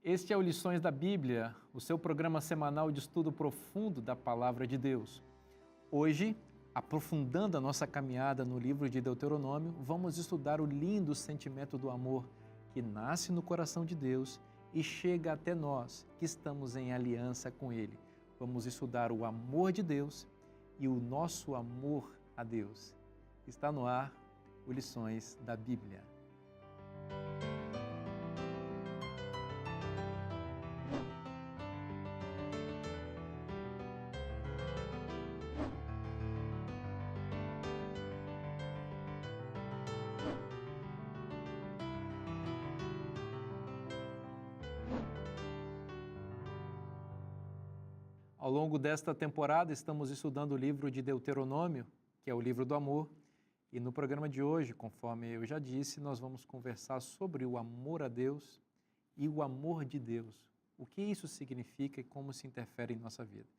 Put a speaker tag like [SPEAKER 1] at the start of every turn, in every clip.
[SPEAKER 1] Este é o Lições da Bíblia, o seu programa semanal de estudo profundo da Palavra de Deus. Hoje, aprofundando a nossa caminhada no livro de Deuteronômio, vamos estudar o lindo sentimento do amor que nasce no coração de Deus e chega até nós, que estamos em aliança com Ele. Vamos estudar o amor de Deus e o nosso amor a Deus. Está no ar o Lições da Bíblia. Ao longo desta temporada, estamos estudando o livro de Deuteronômio, que é o livro do amor, e no programa de hoje, conforme eu já disse, nós vamos conversar sobre o amor a Deus e o amor de Deus, o que isso significa e como se interfere em nossa vida.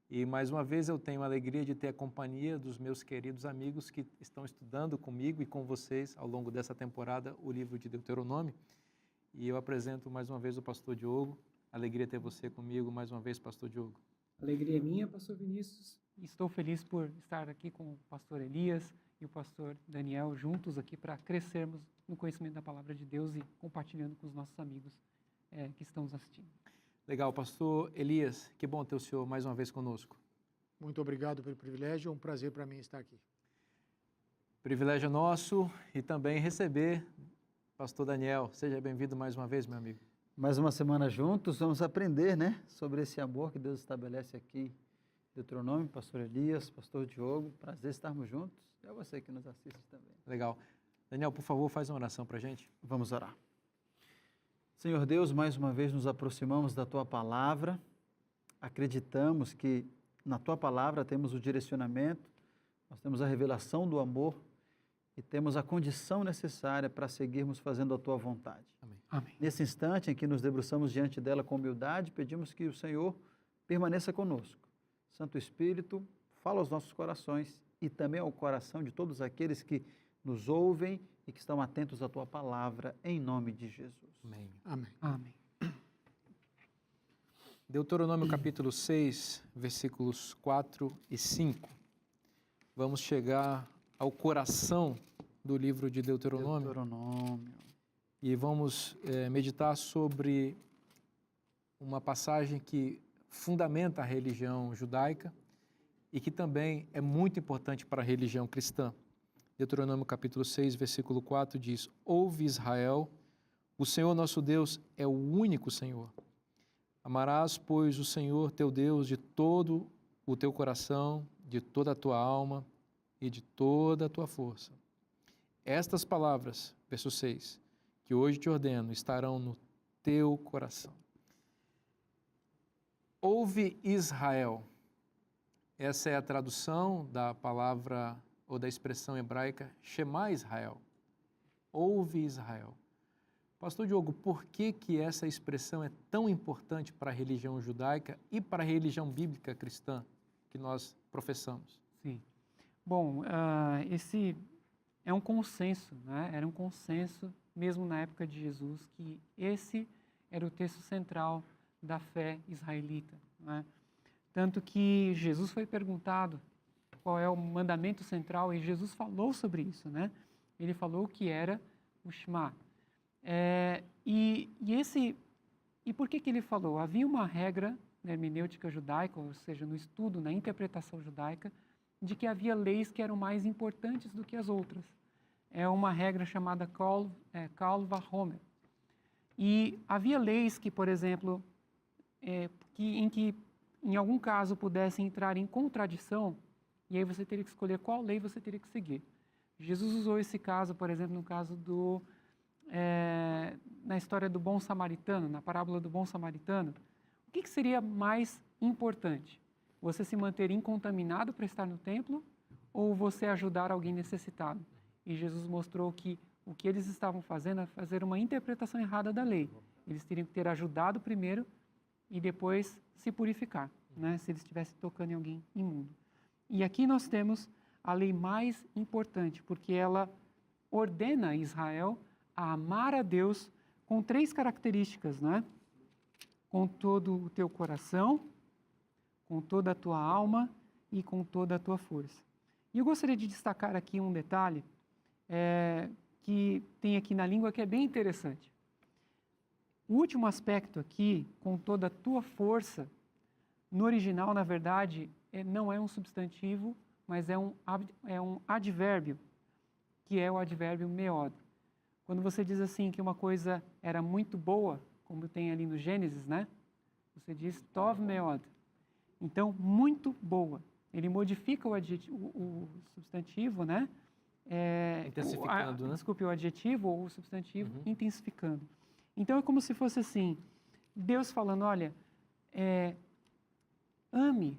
[SPEAKER 1] E mais uma vez eu tenho a alegria de ter a companhia dos meus queridos amigos que estão estudando comigo e com vocês ao longo dessa temporada o livro de Deuteronômio, e eu apresento mais uma vez o pastor Diogo. Alegria ter você comigo mais uma vez, pastor Diogo.
[SPEAKER 2] Alegria minha, pastor Vinícius. Estou feliz por estar aqui com o pastor Elias e o pastor Daniel juntos aqui para crescermos no conhecimento da palavra de Deus e compartilhando com os nossos amigos que estão nos assistindo.
[SPEAKER 1] Legal, pastor Elias, que bom ter o senhor mais uma vez conosco.
[SPEAKER 3] Muito obrigado pelo privilégio, é um prazer para mim estar aqui.
[SPEAKER 1] Privilégio nosso e também receber pastor Daniel. Seja bem-vindo mais uma vez, meu amigo.
[SPEAKER 4] Mais uma semana juntos, vamos aprender, sobre esse amor que Deus estabelece aqui. Deuteronômio, pastor Elias, pastor Diogo, prazer estarmos juntos. E é você que nos assiste também.
[SPEAKER 1] Legal. Daniel, por favor, faz uma oração para a gente.
[SPEAKER 4] Vamos orar. Senhor Deus, mais uma vez nos aproximamos da Tua Palavra, acreditamos que na Tua Palavra temos o direcionamento, nós temos a revelação do amor e temos a condição necessária para seguirmos fazendo a Tua vontade.
[SPEAKER 1] Amém.
[SPEAKER 2] Amém.
[SPEAKER 4] Nesse instante em que nos debruçamos diante dela com humildade, pedimos que o Senhor permaneça conosco. Santo Espírito, fala aos nossos corações e também ao coração de todos aqueles que nos ouvem e que estão atentos à Tua Palavra, em nome de Jesus.
[SPEAKER 1] Amém.
[SPEAKER 3] Amém.
[SPEAKER 2] Amém.
[SPEAKER 1] Deuteronômio capítulo 6, versículos 4 e 5. Vamos chegar ao coração do livro de Deuteronômio. E vamos meditar sobre uma passagem que fundamenta a religião judaica e que também é muito importante para a religião cristã. Deuteronômio capítulo 6, versículo 4 diz: Ouve Israel, o Senhor nosso Deus é o único Senhor. Amarás, pois, o Senhor teu Deus de todo o teu coração, de toda a tua alma e de toda a tua força. Estas palavras, verso 6, que hoje te ordeno, estarão no teu coração. Ouve Israel. Essa é a tradução da palavra ou da expressão hebraica Shema Israel. Ouve Israel. Pastor Diogo, por que essa expressão é tão importante para a religião judaica e para a religião bíblica cristã que nós professamos?
[SPEAKER 2] Sim. Bom, esse é um consenso, Era um consenso, mesmo na época de Jesus, que esse era o texto central da fé israelita, Tanto que Jesus foi perguntado qual é o mandamento central e Jesus falou sobre isso, Ele falou que era o Shema. E por que ele falou? Havia uma regra na hermenêutica judaica, ou seja, no estudo, na interpretação judaica, de que havia leis que eram mais importantes do que as outras. É uma regra chamada Kal Vachomer. E havia leis que, por exemplo, em que em algum caso pudessem entrar em contradição, e aí você teria que escolher qual lei você teria que seguir. Jesus usou esse caso, por exemplo, no caso na história do bom samaritano, na parábola do bom samaritano. O que seria mais importante? Você se manter incontaminado para estar no templo ou você ajudar alguém necessitado? E Jesus mostrou que o que eles estavam fazendo é fazer uma interpretação errada da lei. Eles teriam que ter ajudado primeiro e depois se purificar, se eles estivessem tocando em alguém imundo. E aqui nós temos a lei mais importante, porque ela ordena Israel a amar a Deus com 3 características, com todo o teu coração, com toda a tua alma e com toda a tua força. E eu gostaria de destacar aqui um detalhe que tem aqui na língua que é bem interessante. O último aspecto aqui, com toda a tua força, no original, na verdade, não é um substantivo, mas é um advérbio, que é o advérbio meod. Quando você diz assim que uma coisa era muito boa, como tem ali no Gênesis, né? Você diz tov meod. Então, muito boa. Ele modifica o substantivo, né?
[SPEAKER 1] Intensificando, né?
[SPEAKER 2] Desculpe, o adjetivo ou o substantivo, intensificando. Então, é como se fosse assim, Deus falando, olha, ame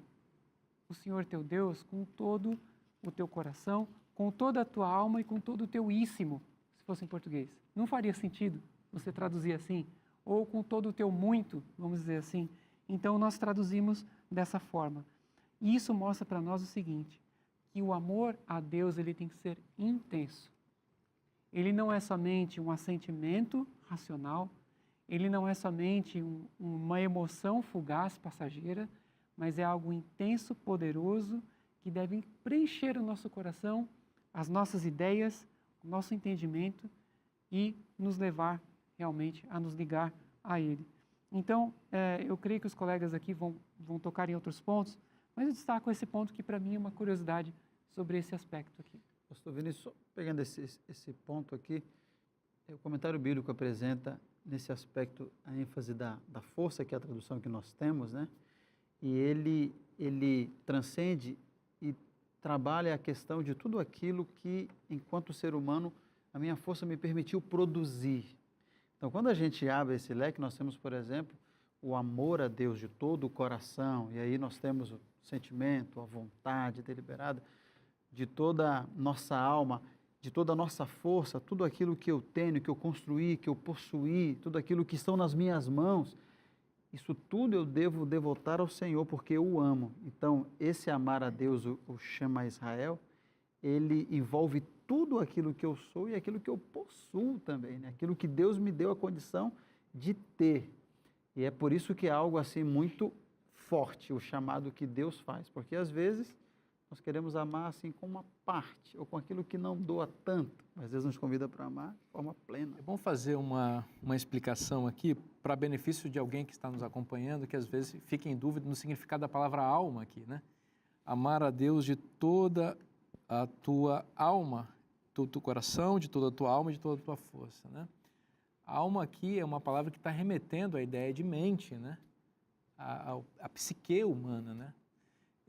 [SPEAKER 2] o Senhor teu Deus com todo o teu coração, com toda a tua alma e com todo o teu íssimo, se fosse em português. Não faria sentido você traduzir assim? Ou com todo o teu muito, vamos dizer assim. Então, nós traduzimos dessa forma. E isso mostra para nós o seguinte, que o amor a Deus ele tem que ser intenso. Ele não é somente um assentimento racional, ele não é somente uma emoção fugaz, passageira, mas é algo intenso, poderoso, que deve preencher o nosso coração, as nossas ideias, o nosso entendimento e nos levar realmente a nos ligar a Ele. Então, eu creio que os colegas aqui vão tocar em outros pontos, mas eu destaco esse ponto que para mim é uma curiosidade sobre esse aspecto aqui.
[SPEAKER 4] Pastor Vinícius, só pegando esse ponto aqui, o comentário bíblico apresenta nesse aspecto a ênfase da força, que é a tradução que nós temos, né? E ele transcende e trabalha a questão de tudo aquilo que, enquanto ser humano, a minha força me permitiu produzir. Então, quando a gente abre esse leque, nós temos, por exemplo, o amor a Deus de todo o coração, e aí nós temos o sentimento, a vontade deliberada, de toda a nossa alma, de toda a nossa força, tudo aquilo que eu tenho, que eu construí, que eu possuí, tudo aquilo que estão nas minhas mãos, isso tudo eu devo devotar ao Senhor, porque eu o amo. Então, esse amar a Deus, o Shema Israel, ele envolve tudo aquilo que eu sou e aquilo que eu possuo também, né? Aquilo que Deus me deu a condição de ter. E é por isso que é algo assim muito forte, o chamado que Deus faz, porque às vezes nós queremos amar assim com uma parte, ou com aquilo que não doa tanto, mas Deus nos convida para amar de forma plena.
[SPEAKER 1] É bom fazer uma explicação aqui para benefício de alguém que está nos acompanhando, que às vezes fica em dúvida no significado da palavra alma aqui, né? Amar a Deus de toda a tua alma, todo o teu coração, de toda a tua alma e de toda a tua força, né? A alma aqui é uma palavra que está remetendo à ideia de mente, né? A psique humana, né?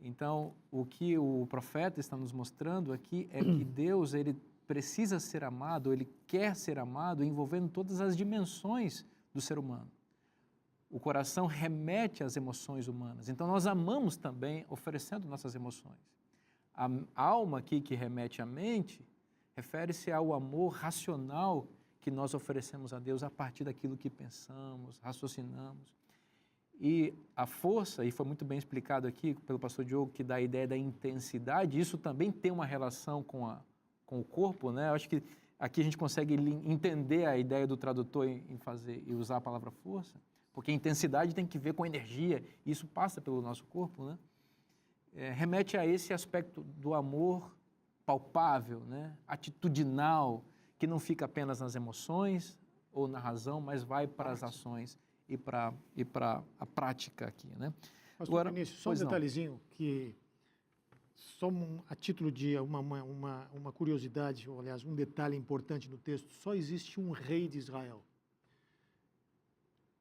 [SPEAKER 1] Então, o que o profeta está nos mostrando aqui é que Deus, ele precisa ser amado, ele quer ser amado, envolvendo todas as dimensões do ser humano. O coração remete às emoções humanas, então nós amamos também oferecendo nossas emoções. A alma aqui que remete à mente, refere-se ao amor racional que nós oferecemos a Deus a partir daquilo que pensamos, raciocinamos. E a força, e foi muito bem explicado aqui pelo pastor Diogo, que dá a ideia da intensidade, isso também tem uma relação com o corpo, né? Eu acho que aqui a gente consegue entender a ideia do tradutor em fazer e usar a palavra força, porque a intensidade tem que ver com energia, e isso passa pelo nosso corpo, né? Remete a esse aspecto do amor palpável, né? Atitudinal, que não fica apenas nas emoções ou na razão, mas vai para as ações e para a prática aqui, né?
[SPEAKER 3] Pastor
[SPEAKER 1] Agora,
[SPEAKER 3] Vinícius, só um detalhezinho que, só a título de uma curiosidade, ou aliás, um detalhe importante no texto, só existe um rei de Israel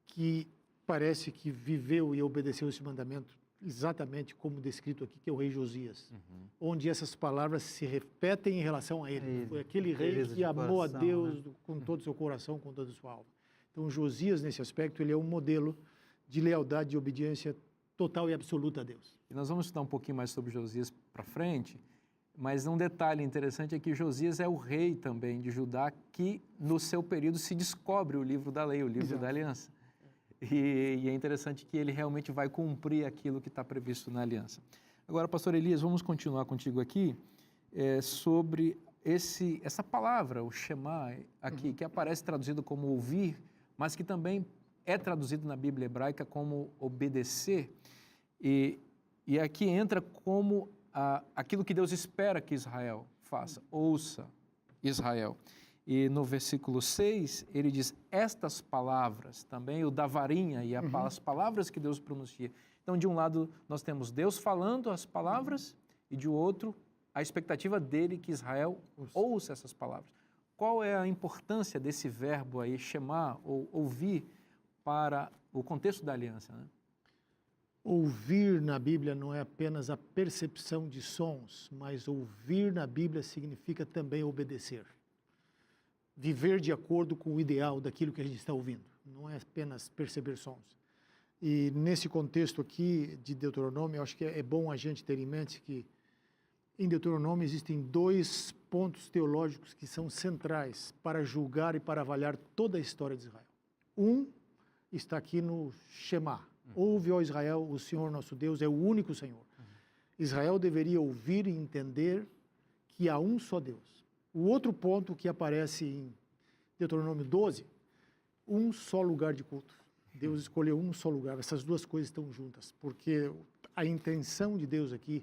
[SPEAKER 3] que parece que viveu e obedeceu esse mandamento exatamente como descrito aqui, que é o rei Josias, onde essas palavras se repetem em relação a ele. Foi aquele rei que amou a Deus, né, com todo o seu coração, com toda a sua alma. Então, Josias, nesse aspecto, ele é um modelo de lealdade e obediência total e absoluta a Deus.
[SPEAKER 1] E nós vamos estudar um pouquinho mais sobre Josias para frente, mas um detalhe interessante é que Josias é o rei também de Judá que, no seu período, se descobre o livro da lei, o livro da aliança. E é interessante que ele realmente vai cumprir aquilo que está previsto na aliança. Agora, pastor Elias, vamos continuar contigo aqui sobre essa palavra, o Shema, aqui, que aparece traduzido como ouvir, mas que também é traduzido na Bíblia hebraica como obedecer, e aqui entra como aquilo que Deus espera que Israel faça. Ouça, Israel. E no versículo 6, ele diz, estas palavras, também o da varinha e as palavras que Deus pronuncia. Então, de um lado, nós temos Deus falando as palavras, e de outro, a expectativa dele que Israel ouça essas palavras. Qual é a importância desse verbo aí, shema, ou ouvir, para o contexto da aliança, né?
[SPEAKER 3] Ouvir na Bíblia não é apenas a percepção de sons, mas ouvir na Bíblia significa também obedecer. Viver de acordo com o ideal daquilo que a gente está ouvindo. Não é apenas perceber sons. E nesse contexto aqui de Deuteronômio, eu acho que é bom a gente ter em mente que em Deuteronômio existem 2 pontos teológicos que são centrais para julgar e para avaliar toda a história de Israel. Um está aqui no Shema. Ouve, ó Israel, o Senhor nosso Deus é o único Senhor. Israel deveria ouvir e entender que há um só Deus. O outro ponto que aparece em Deuteronômio 12, um só lugar de culto. Deus escolheu um só lugar. Essas duas coisas estão juntas, porque a intenção de Deus aqui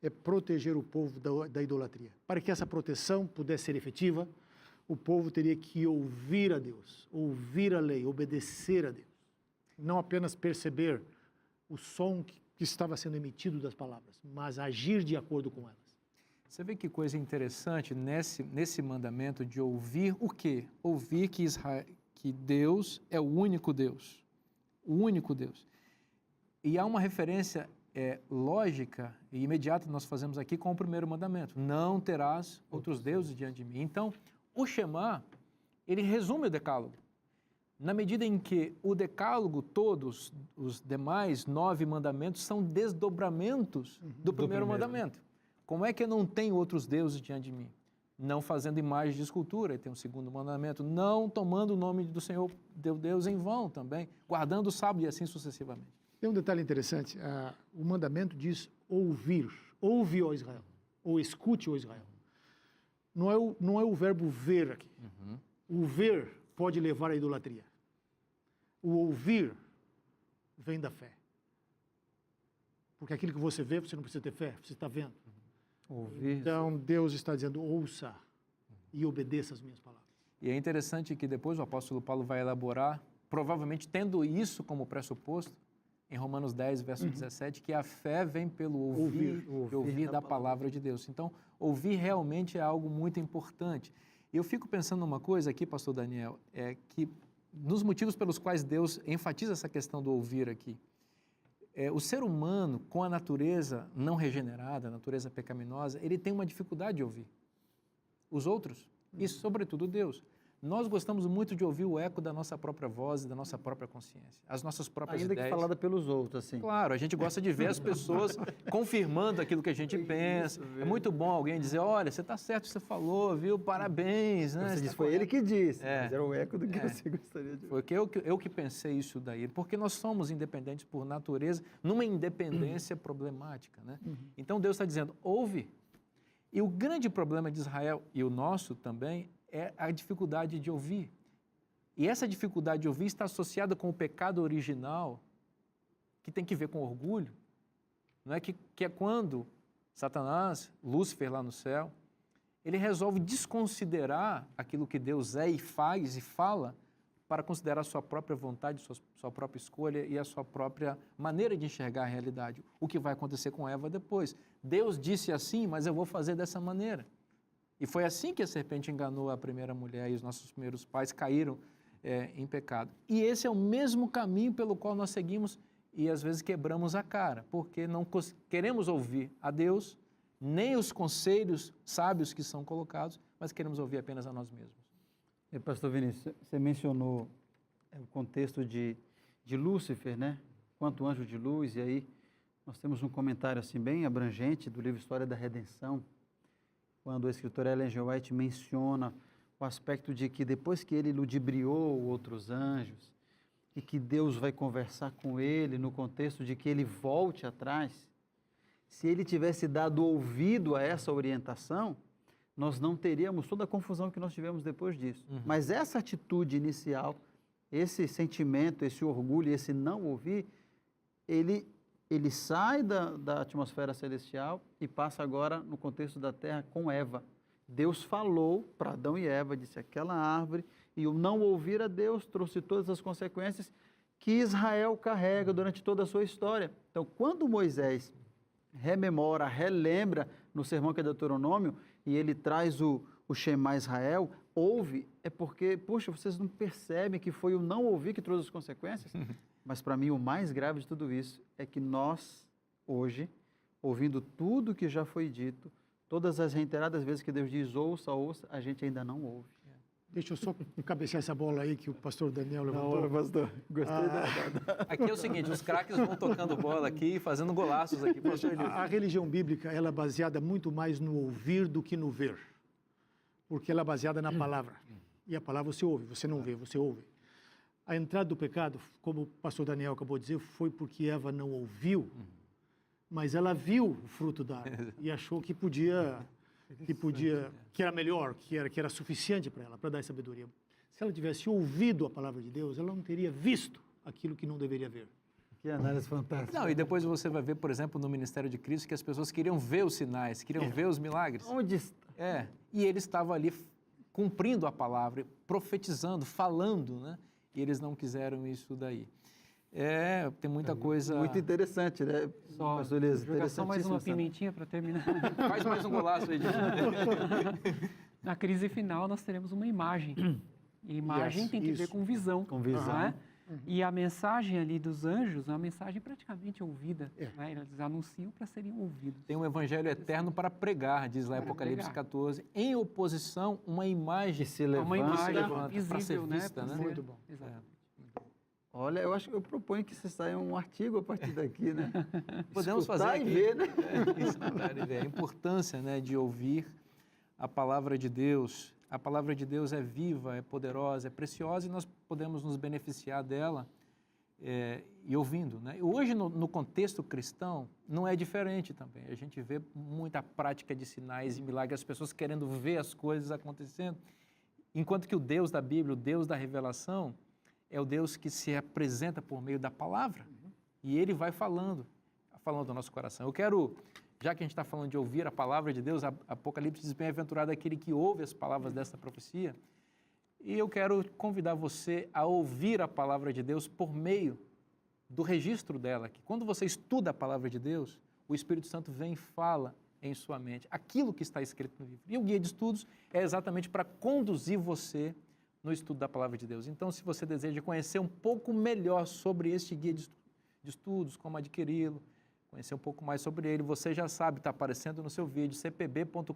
[SPEAKER 3] é proteger o povo da idolatria. Para que essa proteção pudesse ser efetiva, o povo teria que ouvir a Deus, ouvir a lei, obedecer a Deus. Não apenas perceber o som que estava sendo emitido das palavras, mas agir de acordo com elas.
[SPEAKER 1] Você vê que coisa interessante nesse mandamento de ouvir o quê? Ouvir que Deus é o único Deus. O único Deus. E há uma referência lógica e imediata que nós fazemos aqui com o primeiro mandamento. Não terás outros deuses diante de mim. Então, o Shema, ele resume o decálogo. Na medida em que o decálogo, todos os demais 9 mandamentos, são desdobramentos do primeiro mandamento. Como é que eu não tenho outros deuses diante de mim? Não fazendo imagens de escultura, tem um segundo mandamento. Não tomando o nome do Senhor, Deus, em vão também. Guardando o sábado e assim sucessivamente.
[SPEAKER 3] Tem um detalhe interessante. O mandamento diz ouvir. Ouve, ó Israel. Ou escute, ó Israel. Não é o verbo ver aqui. O ver pode levar à idolatria. O ouvir vem da fé. Porque aquilo que você vê, você não precisa ter fé, você está vendo.
[SPEAKER 4] Ouvir.
[SPEAKER 3] Então, Deus está dizendo, ouça e obedeça as minhas palavras.
[SPEAKER 1] E é interessante que depois o apóstolo Paulo vai elaborar, provavelmente tendo isso como pressuposto, em Romanos 10, verso 17, que a fé vem pelo ouvir da palavra de Deus. Então, ouvir realmente é algo muito importante. E eu fico pensando numa coisa aqui, pastor Daniel, que nos motivos pelos quais Deus enfatiza essa questão do ouvir aqui, o ser humano, com a natureza não regenerada, a natureza pecaminosa, ele tem uma dificuldade de ouvir. Os outros, e sobretudo Deus. Nós gostamos muito de ouvir o eco da nossa própria voz e da nossa própria consciência, as nossas próprias ideias.
[SPEAKER 4] Ainda que falada pelos outros, assim.
[SPEAKER 1] Claro, a gente gosta de ver as pessoas confirmando aquilo que a gente pensa. É muito bom alguém dizer, olha, você está certo, você falou, viu, parabéns. Né?
[SPEAKER 4] Você disse, foi ele que disse, mas era o eco do que você gostaria de ouvir.
[SPEAKER 1] Foi eu que pensei isso daí, porque nós somos independentes por natureza, numa independência problemática. Né? Então Deus está dizendo, ouve. E o grande problema de Israel, e o nosso também, é a dificuldade de ouvir. E essa dificuldade de ouvir está associada com o pecado original, que tem que ver com orgulho. Não é que é quando Satanás, Lúcifer lá no céu, ele resolve desconsiderar aquilo que Deus é e faz e fala para considerar a sua própria vontade, sua própria escolha e a sua própria maneira de enxergar a realidade. O que vai acontecer com Eva depois. Deus disse assim, mas eu vou fazer dessa maneira. E foi assim que a serpente enganou a primeira mulher e os nossos primeiros pais caíram em pecado. E esse é o mesmo caminho pelo qual nós seguimos e às vezes quebramos a cara, porque não queremos ouvir a Deus, nem os conselhos sábios que são colocados, mas queremos ouvir apenas a nós mesmos.
[SPEAKER 4] E, pastor Vinícius, você mencionou o contexto de Lúcifer, né? Quanto anjo de luz, e aí nós temos um comentário assim bem abrangente do livro História da Redenção, quando a escritora Ellen G. White menciona o aspecto de que depois que ele ludibriou outros anjos e que Deus vai conversar com ele no contexto de que ele volte atrás, se ele tivesse dado ouvido a essa orientação, nós não teríamos toda a confusão que nós tivemos depois disso. Mas essa atitude inicial esse sentimento, esse orgulho, esse não ouvir, ele sai da atmosfera celestial e passa agora no contexto da terra com Eva. Deus falou para Adão e Eva, disse aquela árvore, e o não ouvir a Deus trouxe todas as consequências que Israel carrega durante toda a sua história. Então, quando Moisés rememora, relembra no sermão que é Deuteronômio, e ele traz o Shema Israel, ouve, é porque, puxa, vocês não percebem que foi o não ouvir que trouxe as consequências? Mas para mim o mais grave de tudo isso é que nós, hoje, ouvindo tudo que já foi dito, todas as reiteradas vezes que Deus diz ouça, ouça, a gente ainda não ouve.
[SPEAKER 3] Deixa eu só cabecear essa bola aí que o pastor Daniel levantou.
[SPEAKER 4] Pastor, gostei
[SPEAKER 1] Aqui é o seguinte, os craques vão tocando bola aqui e fazendo golaços aqui.
[SPEAKER 3] A religião bíblica, ela é baseada muito mais no ouvir do que no ver. Porque ela é baseada na palavra. E a palavra você ouve, você não vê, você ouve. A entrada do pecado, como o pastor Daniel acabou de dizer, foi porque Eva não ouviu, mas ela viu o fruto da árvore e achou que era melhor, que era suficiente para ela, para dar sabedoria. Se ela tivesse ouvido a palavra de Deus, ela não teria visto aquilo que não deveria ver.
[SPEAKER 4] Que análise fantástica.
[SPEAKER 1] Não, e depois você vai ver, por exemplo, no ministério de Cristo, que as pessoas queriam ver os sinais, queriam ver os milagres.
[SPEAKER 4] Onde está?
[SPEAKER 1] E ele estava ali cumprindo a palavra, profetizando, falando, né? E eles não quiseram isso daí. Tem muita coisa...
[SPEAKER 4] Muito interessante, né?
[SPEAKER 2] Pastor Elias, jogar só mais uma pimentinha para terminar.
[SPEAKER 1] Faz mais um golaço aí.
[SPEAKER 2] Na crise final, nós teremos uma imagem. E imagem tem que ver com visão.
[SPEAKER 4] Com visão.
[SPEAKER 2] Né? E a mensagem ali dos anjos é uma mensagem praticamente ouvida. Né? Eles anunciam para serem ouvidos.
[SPEAKER 1] Tem um evangelho eterno para pregar, diz lá em Apocalipse 14. Em oposição, uma imagem
[SPEAKER 4] que se levanta,
[SPEAKER 2] uma imagem
[SPEAKER 1] visível, para ser vista, né?
[SPEAKER 3] Muito bom.
[SPEAKER 2] Exatamente.
[SPEAKER 4] Olha, eu proponho que se saia um artigo a partir daqui, né?
[SPEAKER 1] Podemos fazer aqui.
[SPEAKER 4] Ver, né?
[SPEAKER 1] Escutar e ver. A importância, né, de ouvir a palavra de Deus. A palavra de Deus é viva, é poderosa, é preciosa e nós podemos nos beneficiar dela e ouvindo, né? E hoje, no contexto cristão, não é diferente também. A gente vê muita prática de sinais e milagres, as pessoas querendo ver as coisas acontecendo, enquanto que o Deus da Bíblia, o Deus da revelação, é o Deus que se apresenta por meio da palavra. E Ele vai falando ao nosso coração. Eu quero, já que a gente está falando de ouvir a palavra de Deus, Apocalipse diz, bem-aventurado aquele que ouve as palavras dessa profecia. E eu quero convidar você a ouvir a palavra de Deus por meio do registro dela. Que quando você estuda a palavra de Deus, o Espírito Santo vem e fala em sua mente aquilo que está escrito no livro. E o guia de estudos é exatamente para conduzir você no estudo da palavra de Deus. Então, se você deseja conhecer um pouco melhor sobre este guia de estudos, como adquiri-lo, conhecer um pouco mais sobre ele, você já sabe, está aparecendo no seu vídeo, cpb.com.br,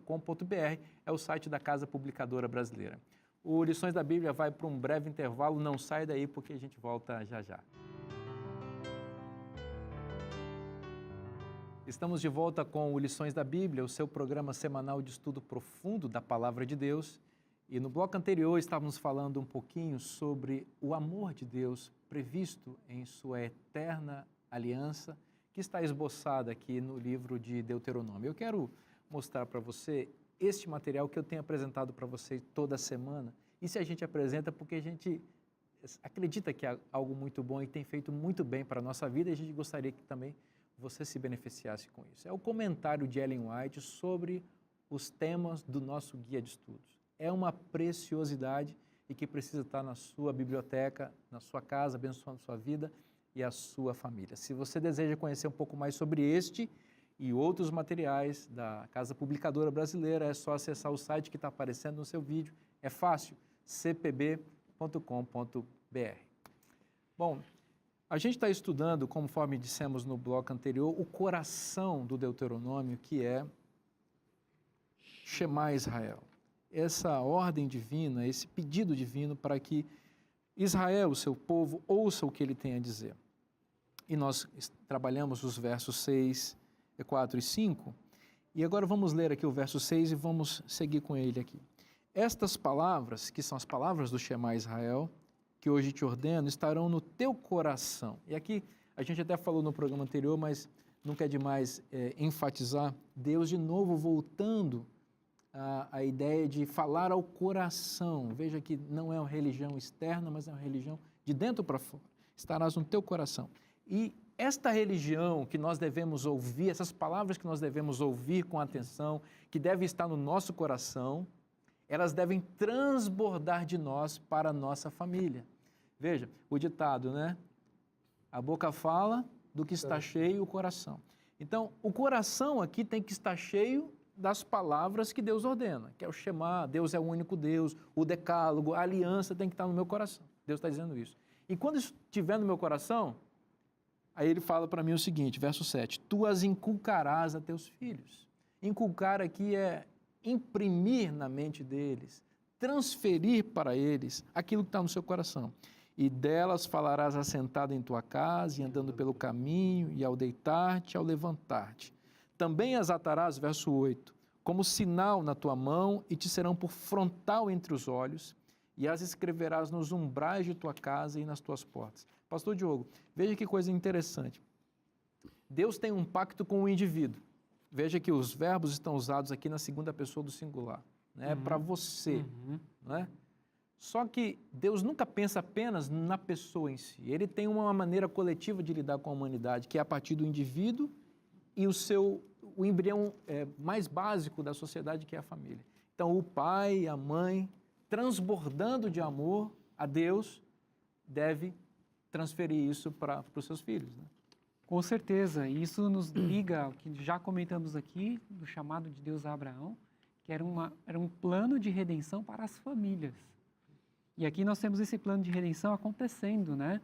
[SPEAKER 1] é o site da Casa Publicadora Brasileira. O Lições da Bíblia vai para um breve intervalo, não sai daí porque a gente volta já já. Estamos de volta com o Lições da Bíblia, o seu programa semanal de estudo profundo da Palavra de Deus. E no bloco anterior estávamos falando um pouquinho sobre o amor de Deus previsto em sua eterna aliança, que está esboçada aqui no livro de Deuteronômio. Eu quero mostrar para você este material que eu tenho apresentado para você toda semana. Isso a gente apresenta porque a gente acredita que é algo muito bom e tem feito muito bem para a nossa vida e a gente gostaria que também você se beneficiasse com isso. É o comentário de Ellen White sobre os temas do nosso guia de estudos. É uma preciosidade e que precisa estar na sua biblioteca, na sua casa, abençoando a sua vida e a sua família. Se você deseja conhecer um pouco mais sobre este e outros materiais da Casa Publicadora Brasileira, é só acessar o site que está aparecendo no seu vídeo. É fácil, cpb.com.br. Bom, a gente está estudando, conforme dissemos no bloco anterior, o coração do Deuteronômio, que é Shema Israel. Essa ordem divina, esse pedido divino para que Israel, o seu povo, ouça o que ele tem a dizer. E nós trabalhamos os versos 6, 4 e 5, e agora vamos ler aqui o verso 6 e vamos seguir com ele aqui. Estas palavras, que são as palavras do Shema Israel, que hoje te ordeno, estarão no teu coração. E aqui, a gente até falou no programa anterior, mas nunca é demais enfatizar, Deus de novo voltando a ideia de falar ao coração. Veja que não é uma religião externa, mas é uma religião de dentro para fora, estarás no teu coração. E esta religião que nós devemos ouvir, essas palavras que nós devemos ouvir com atenção, que devem estar no nosso coração, elas devem transbordar de nós para a nossa família. Veja, o ditado, né? A boca fala do que está cheio o coração. Então, o coração aqui tem que estar cheio das palavras que Deus ordena, que é o Shema, Deus é o único Deus, o decálogo, a aliança tem que estar no meu coração. Deus está dizendo isso. E quando isso estiver no meu coração, aí ele fala para mim o seguinte, verso 7, tu as inculcarás a teus filhos. Inculcar aqui é imprimir na mente deles, transferir para eles aquilo que está no seu coração. E delas falarás assentado em tua casa, e andando pelo caminho, e ao deitar-te, e ao levantar-te. Também as atarás, verso 8, como sinal na tua mão, e te serão por frontal entre os olhos, e as escreverás nos umbrais de tua casa e nas tuas portas. Pastor Diogo, veja que coisa interessante. Deus tem um pacto com o indivíduo. Veja que os verbos estão usados aqui na segunda pessoa do singular. Né? Para você. Né? Só que Deus nunca pensa apenas na pessoa em si. Ele tem uma maneira coletiva de lidar com a humanidade, que é a partir do indivíduo e o embrião mais básico da sociedade, que é a família. Então, o pai, a mãe, transbordando de amor a Deus, deve transferir isso para os seus filhos. Né?
[SPEAKER 2] Com certeza. Isso nos liga ao que já comentamos aqui, do chamado de Deus a Abraão, que era um plano de redenção para as famílias. E aqui nós temos esse plano de redenção acontecendo, né?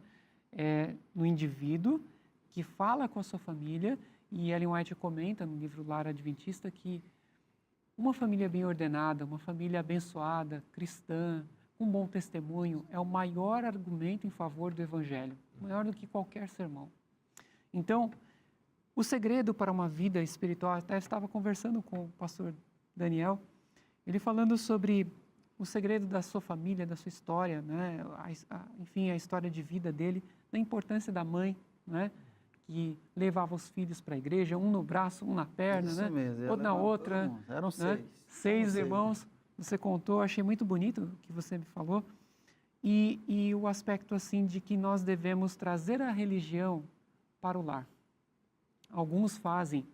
[SPEAKER 2] No indivíduo que fala com a sua família, e Ellen White comenta no livro Lar Adventista que uma família bem ordenada, uma família abençoada, cristã, com bom testemunho, é o maior argumento em favor do Evangelho, maior do que qualquer sermão. Então, o segredo para uma vida espiritual, até estava conversando com o pastor Daniel, ele falando sobre o segredo da sua família, da sua história, né? Enfim, a história de vida dele, da importância da mãe, né? Que levava os filhos para a igreja, um no braço, um na perna,
[SPEAKER 4] isso
[SPEAKER 2] né?
[SPEAKER 4] Mesmo,
[SPEAKER 2] outro na outra.
[SPEAKER 4] Eram
[SPEAKER 2] né?
[SPEAKER 4] 6.
[SPEAKER 2] Seis irmãos, você contou, achei muito bonito o que você me falou. E o aspecto assim de que nós devemos trazer a religião para o lar. Alguns fazem,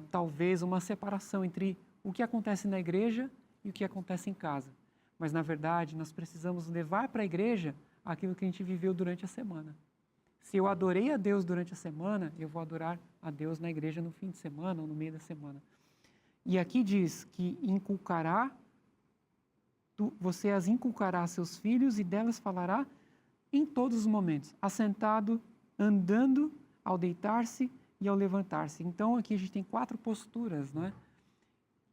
[SPEAKER 2] talvez, uma separação entre o que acontece na igreja e o que acontece em casa. Mas, na verdade, nós precisamos levar para a igreja aquilo que a gente viveu durante a semana. Se eu adorei a Deus durante a semana, eu vou adorar a Deus na igreja no fim de semana ou no meio da semana. E aqui diz que você as inculcará a seus filhos e delas falará em todos os momentos, assentado, andando, ao deitar-se e ao levantar-se. Então, aqui a gente tem 4 posturas, né?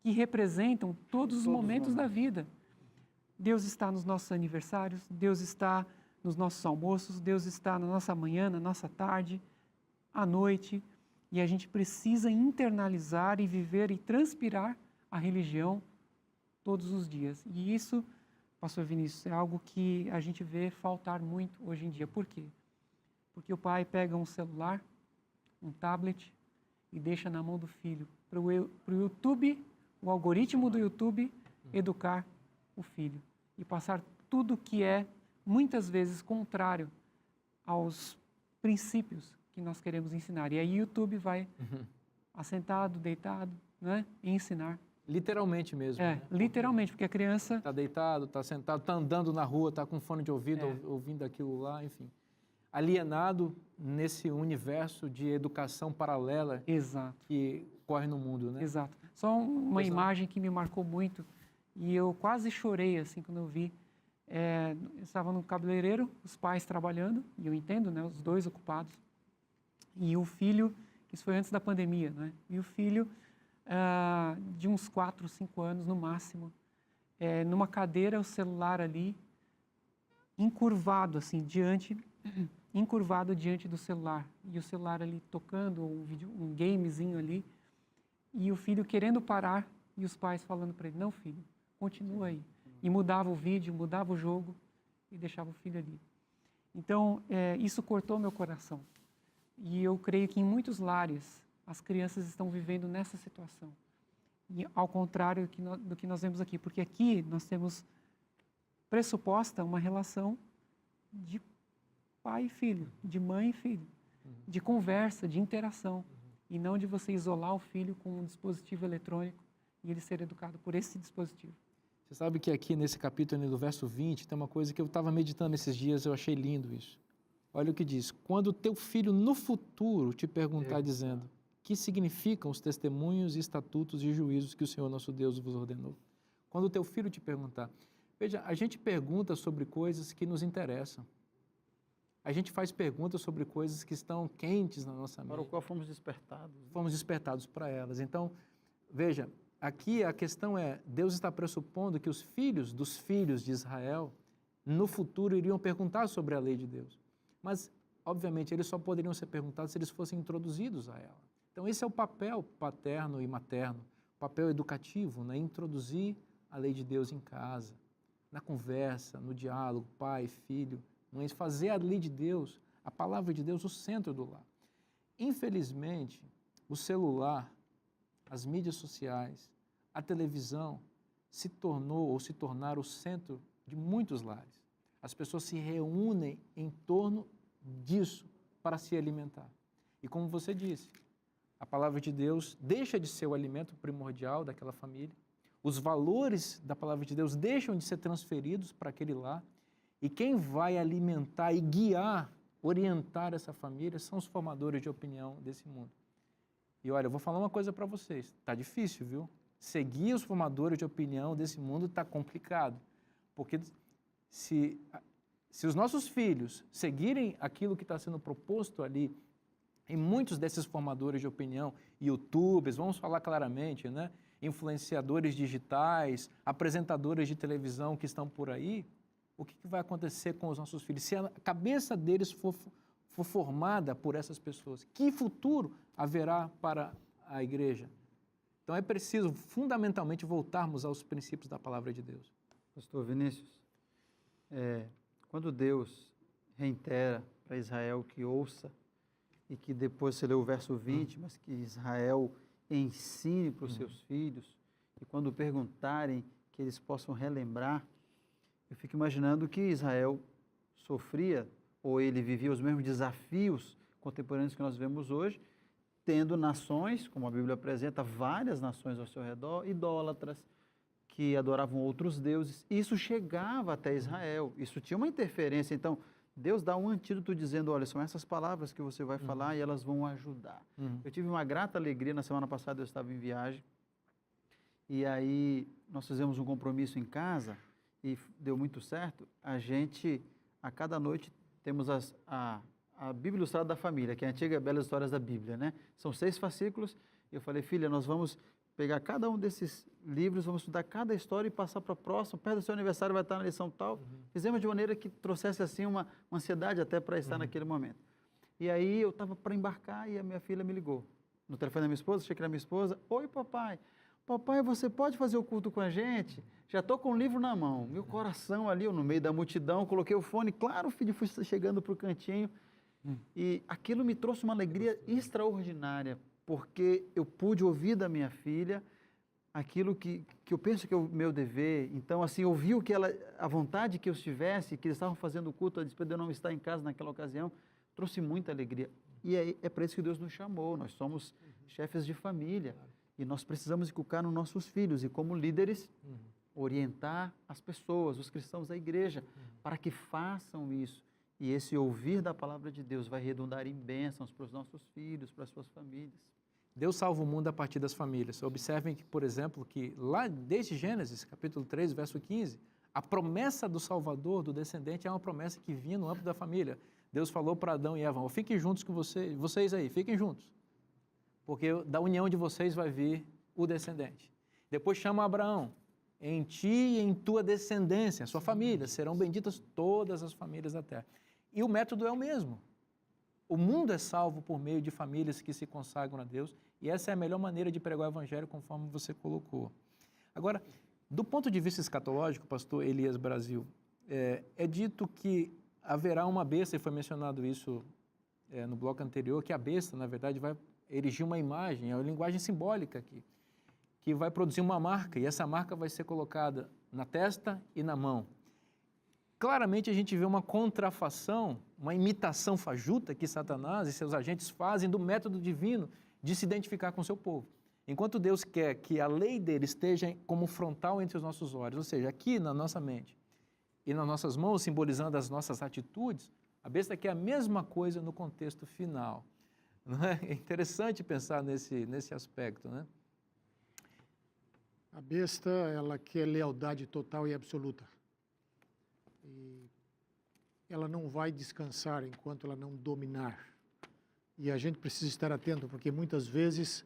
[SPEAKER 2] Que representam todos os momentos da vida. Deus está nos nossos aniversários, Deus está nos nossos almoços, Deus está na nossa manhã, na nossa tarde, à noite, e a gente precisa internalizar e viver e transpirar a religião todos os dias. E isso, pastor Vinícius, é algo que a gente vê faltar muito hoje em dia. Por quê? Porque o pai pega um celular, um tablet e deixa na mão do filho, para o YouTube, o algoritmo do YouTube, educar o filho e passar tudo que é, muitas vezes, contrário aos princípios que nós queremos ensinar. E aí o YouTube vai assentado, deitado, né, e ensinar.
[SPEAKER 1] Literalmente mesmo. Né?
[SPEAKER 2] Literalmente, porque a criança...
[SPEAKER 1] Está deitado, está sentado, está andando na rua, está com fone de ouvido, ouvindo aquilo lá, enfim. Alienado nesse universo de educação paralela que corre no mundo, né?
[SPEAKER 2] Exato. Só uma imagem que me marcou muito e eu quase chorei assim quando eu vi. Eu estava no cabeleireiro, os pais trabalhando, e eu entendo, né, os dois ocupados. E o filho, isso foi antes da pandemia, né? E o filho de uns 4, 5 anos no máximo, numa cadeira, o celular ali, encurvado assim, encurvado diante do celular, e o celular ali tocando, um gamezinho ali, e o filho querendo parar, e os pais falando para ele, não filho, continua aí. E mudava o vídeo, mudava o jogo, e deixava o filho ali. Então, isso cortou meu coração. E eu creio que em muitos lares, as crianças estão vivendo nessa situação. E ao contrário do que nós vemos aqui, porque aqui nós temos pressuposta uma relação de pai e filho, de mãe e filho, de conversa, de interação, e não de você isolar o filho com um dispositivo eletrônico e ele ser educado por esse dispositivo.
[SPEAKER 1] Você sabe que aqui nesse capítulo, do verso 20, tem uma coisa que eu estava meditando esses dias, eu achei lindo isso. Olha o que diz: quando o teu filho no futuro te perguntar dizendo, que significam os testemunhos, estatutos e juízos que o Senhor nosso Deus vos ordenou? Quando o teu filho te perguntar. Veja, a gente pergunta sobre coisas que nos interessam. A gente faz perguntas sobre coisas que estão quentes na nossa mente.
[SPEAKER 4] Para o qual fomos despertados.
[SPEAKER 1] Fomos despertados para elas. Então, veja, aqui a questão é, Deus está pressupondo que os filhos dos filhos de Israel, no futuro, iriam perguntar sobre a lei de Deus. Mas, obviamente, eles só poderiam ser perguntados se eles fossem introduzidos a ela. Então, esse é o papel paterno e materno, o papel educativo, né? Introduzir a lei de Deus em casa, na conversa, no diálogo, pai, filho, mãe, fazer a lei de Deus, a palavra de Deus, o centro do lar. Infelizmente, o celular, as mídias sociais, a televisão se tornaram o centro de muitos lares. As pessoas se reúnem em torno disso para se alimentar. E como você disse, a palavra de Deus deixa de ser o alimento primordial daquela família, os valores da palavra de Deus deixam de ser transferidos para aquele lar, e quem vai alimentar e guiar, orientar essa família são os formadores de opinião desse mundo. E olha, eu vou falar uma coisa para vocês, está difícil, viu? Seguir os formadores de opinião desse mundo está complicado, porque se os nossos filhos seguirem aquilo que está sendo proposto ali, em muitos desses formadores de opinião, youtubers, vamos falar claramente, né? Influenciadores digitais, apresentadores de televisão que estão por aí, o que vai acontecer com os nossos filhos? Se a cabeça deles for formada por essas pessoas, que futuro haverá para a igreja? Então é preciso, fundamentalmente, voltarmos aos princípios da palavra de Deus.
[SPEAKER 4] Pastor Vinícius, quando Deus reitera para Israel que ouça, e que depois você leu o verso 20, mas que Israel ensine para os seus filhos, e quando perguntarem, que eles possam relembrar, eu fico imaginando que Israel sofria, ou ele vivia os mesmos desafios contemporâneos que nós vemos hoje, tendo nações, como a Bíblia apresenta, várias nações ao seu redor, idólatras, que adoravam outros deuses. Isso chegava até Israel, isso tinha uma interferência. Então, Deus dá um antídoto dizendo, olha, são essas palavras que você vai falar e elas vão ajudar. Eu tive uma grata alegria, na semana passada eu estava em viagem, e aí nós fizemos um compromisso em casa, e deu muito certo. A gente, a cada noite, temos a Bíblia Ilustrada da Família, que é a antiga Belas Histórias da Bíblia, né? São 6 fascículos, e eu falei, filha, nós vamos pegar cada um desses livros, vamos estudar cada história e passar para a próxima, perto do seu aniversário vai estar na lição tal. Fizemos de maneira que trouxesse assim uma ansiedade até para estar naquele momento. E aí eu estava para embarcar e a minha filha me ligou. No telefone da minha esposa, cheguei na minha esposa, oi papai, papai, você pode fazer o culto com a gente? Já estou com o livro na mão, meu coração ali, eu no meio da multidão, coloquei o fone, claro, filho, fui chegando para o cantinho, e aquilo me trouxe uma alegria extraordinária, porque eu pude ouvir da minha filha aquilo que eu penso que é o meu dever. Então, assim, ouvir o que a vontade que eu estivesse, que eles estavam fazendo o culto, a despeito de eu não estar em casa naquela ocasião, trouxe muita alegria. E é para isso que Deus nos chamou, nós somos chefes de família, e nós precisamos inculcar nos nossos filhos, e como líderes, orientar as pessoas, os cristãos da igreja, para que façam isso. E esse ouvir da palavra de Deus vai redundar em bênçãos para os nossos filhos, para as suas famílias.
[SPEAKER 1] Deus salva o mundo a partir das famílias. Observem que, por exemplo, que lá desde Gênesis, capítulo 3, verso 15, a promessa do Salvador, do descendente, é uma promessa que vinha no âmbito da família. Deus falou para Adão e Eva, fiquem juntos com vocês aí, fiquem juntos, porque da união de vocês vai vir o descendente. Depois chama Abraão, em ti e em tua descendência, sua família, serão benditas todas as famílias da terra. E o método é o mesmo. O mundo é salvo por meio de famílias que se consagram a Deus, e essa é a melhor maneira de pregar o evangelho, conforme você colocou. Agora, do ponto de vista escatológico, pastor Elias Brasil, é dito que haverá uma besta, e foi mencionado isso no bloco anterior, que a besta, na verdade, vai erigir uma imagem, é uma linguagem simbólica aqui, que vai produzir uma marca, e essa marca vai ser colocada na testa e na mão. claramente a gente vê uma contrafação, uma imitação fajuta que Satanás e seus agentes fazem do método divino de se identificar com o seu povo. Enquanto Deus quer que a lei dele esteja como frontal entre os nossos olhos, ou seja, aqui na nossa mente e nas nossas mãos, simbolizando as nossas atitudes, a besta quer a mesma coisa no contexto final. Não é? É interessante pensar nesse aspecto, né?
[SPEAKER 3] A besta, ela quer lealdade total e absoluta. E ela não vai descansar enquanto ela não dominar. E a gente precisa estar atento, porque muitas vezes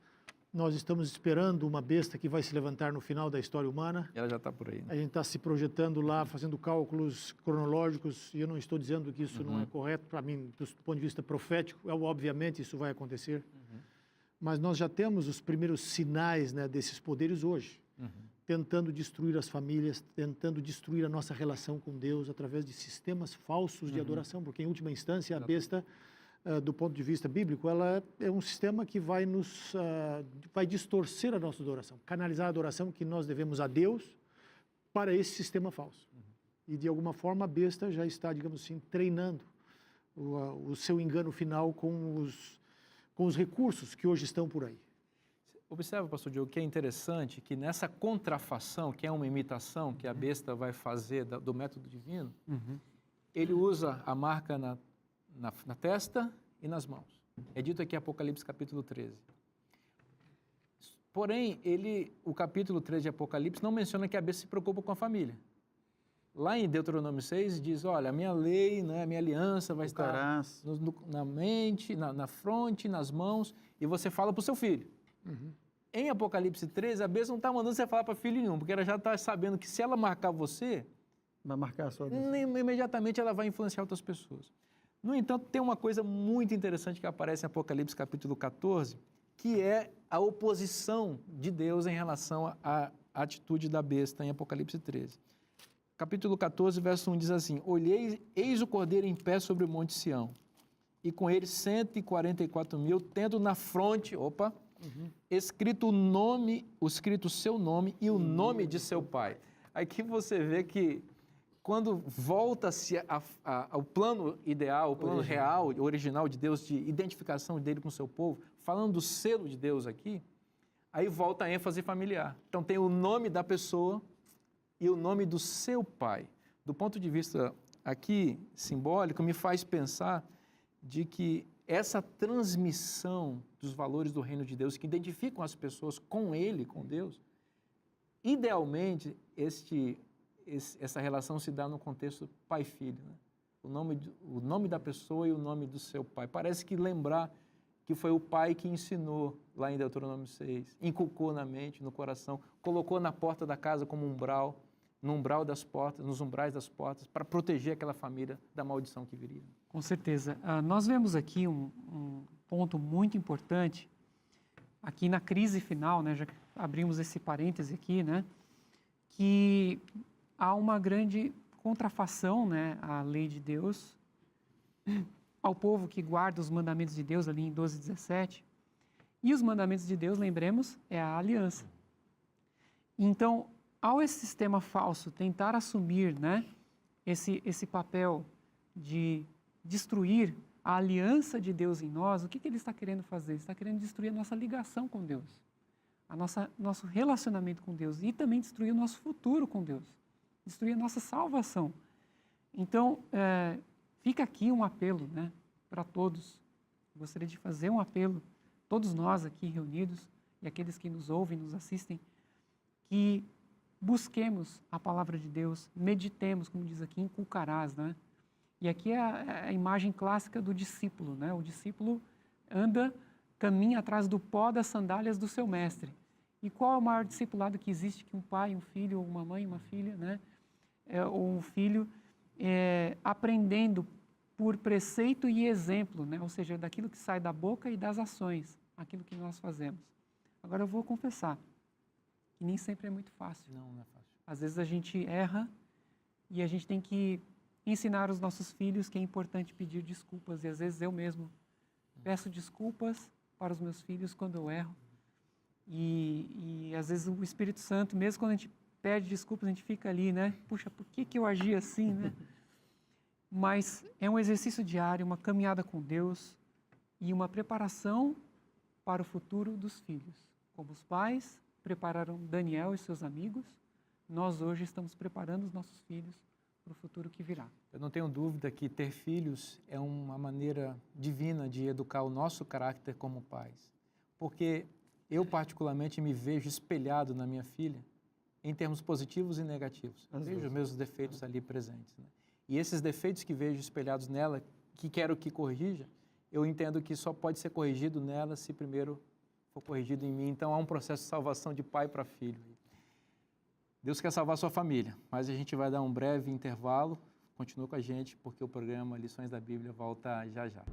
[SPEAKER 3] nós estamos esperando uma besta que vai se levantar no final da história humana.
[SPEAKER 1] Ela já está por aí. Né?
[SPEAKER 3] A gente está se projetando lá, fazendo cálculos cronológicos, e eu não estou dizendo que isso não é correto para mim, do ponto de vista profético. Obviamente isso vai acontecer. Mas nós já temos os primeiros sinais, né, desses poderes hoje. Tentando destruir as famílias, tentando destruir a nossa relação com Deus através de sistemas falsos de adoração, porque em última instância a besta, do ponto de vista bíblico, ela é um sistema que vai vai distorcer a nossa adoração, canalizar a adoração que nós devemos a Deus para esse sistema falso. E de alguma forma a besta já está, digamos assim, treinando o seu engano final com os recursos que hoje estão por aí.
[SPEAKER 1] Observa, pastor Diogo, que é interessante que nessa contrafação, que é uma imitação que a besta vai fazer do método divino, ele usa a marca na testa e nas mãos. É dito aqui em Apocalipse capítulo 13. Porém, o capítulo 13 de Apocalipse não menciona que a besta se preocupa com a família. Lá em Deuteronômio 6 diz, olha, a minha lei, né, a minha aliança vai estar na mente, na fronte, nas mãos, e você fala para o seu filho. Em Apocalipse 13, a besta não está mandando você falar para filho nenhum, porque ela já está sabendo que se ela marcar você,
[SPEAKER 4] vai marcar a sua vida.
[SPEAKER 1] Imediatamente ela vai influenciar outras pessoas. No entanto, tem uma coisa muito interessante que aparece em Apocalipse capítulo 14, que é a oposição de Deus em relação à atitude da besta em Apocalipse 13. Capítulo 14, verso 1 diz assim, olhei, eis o cordeiro em pé sobre o monte Sião, e com ele 144.000, tendo na fronte, escrito o seu nome e o nome de seu pai. Aqui você vê que quando volta-se ao plano ideal, o plano real, original de Deus, de identificação dele com o seu povo, falando do selo de Deus aqui, aí volta a ênfase familiar. Então tem o nome da pessoa e o nome do seu pai. Do ponto de vista aqui simbólico, me faz pensar de que essa transmissão dos valores do reino de Deus, que identificam as pessoas com ele, com Deus, idealmente essa relação se dá no contexto pai-filho, né? O nome da pessoa e o nome do seu pai. Parece que lembrar que foi o pai que ensinou lá em Deuteronômio 6, inculcou na mente, no coração, colocou na porta da casa como umbral, no umbral das portas, nos umbrais das portas, para proteger aquela família da maldição que viria.
[SPEAKER 2] Com certeza. Nós vemos aqui um ponto muito importante, aqui na crise final, né, já abrimos esse parêntese aqui, né, que há uma grande contrafação, né, à lei de Deus, ao povo que guarda os mandamentos de Deus, ali em 12:17. E os mandamentos de Deus, lembremos, é a aliança. Então, ao esse sistema falso tentar assumir, né, esse papel de destruir a aliança de Deus em nós, o que ele está querendo fazer? Ele está querendo destruir a nossa ligação com Deus, nosso relacionamento com Deus e também destruir o nosso futuro com Deus, destruir a nossa salvação. Então, fica aqui um apelo, né, para todos. Gostaria de fazer um apelo, todos nós aqui reunidos e aqueles que nos ouvem, nos assistem, que busquemos a palavra de Deus, meditemos, como diz aqui, inculcarás, né? E aqui é a imagem clássica do discípulo, né? O discípulo caminha atrás do pó das sandálias do seu mestre. E qual é o maior discipulado que existe que um pai, um filho, ou uma mãe, uma filha, né? Ou um filho aprendendo por preceito e exemplo, né? Ou seja, daquilo que sai da boca e das ações, aquilo que nós fazemos. Agora eu vou confessar que nem sempre é muito fácil.
[SPEAKER 1] Não é fácil.
[SPEAKER 2] Às vezes a gente erra e a gente tem que ensinar os nossos filhos que é importante pedir desculpas. E às vezes eu mesmo peço desculpas para os meus filhos quando eu erro. E às vezes o Espírito Santo, mesmo quando a gente pede desculpas, a gente fica ali, né? Puxa, por que eu agi assim, né? mas é um exercício diário, uma caminhada com Deus e uma preparação para o futuro dos filhos. Como os pais prepararam Daniel e seus amigos, nós hoje estamos preparando os nossos filhos para o futuro que virá.
[SPEAKER 1] Eu não tenho dúvida que ter filhos é uma maneira divina de educar o nosso caráter como pais. Porque eu, particularmente, me vejo espelhado na minha filha em termos positivos e negativos. Vejo os meus defeitos ali presentes, né? E esses defeitos que vejo espelhados nela, que quero que corrija, eu entendo que só pode ser corrigido nela se primeiro for corrigido em mim. Então, há um processo de salvação de pai para filho. Deus quer salvar a sua família, mas a gente vai dar um breve intervalo. Continua com a gente, porque o programa Lições da Bíblia volta já já.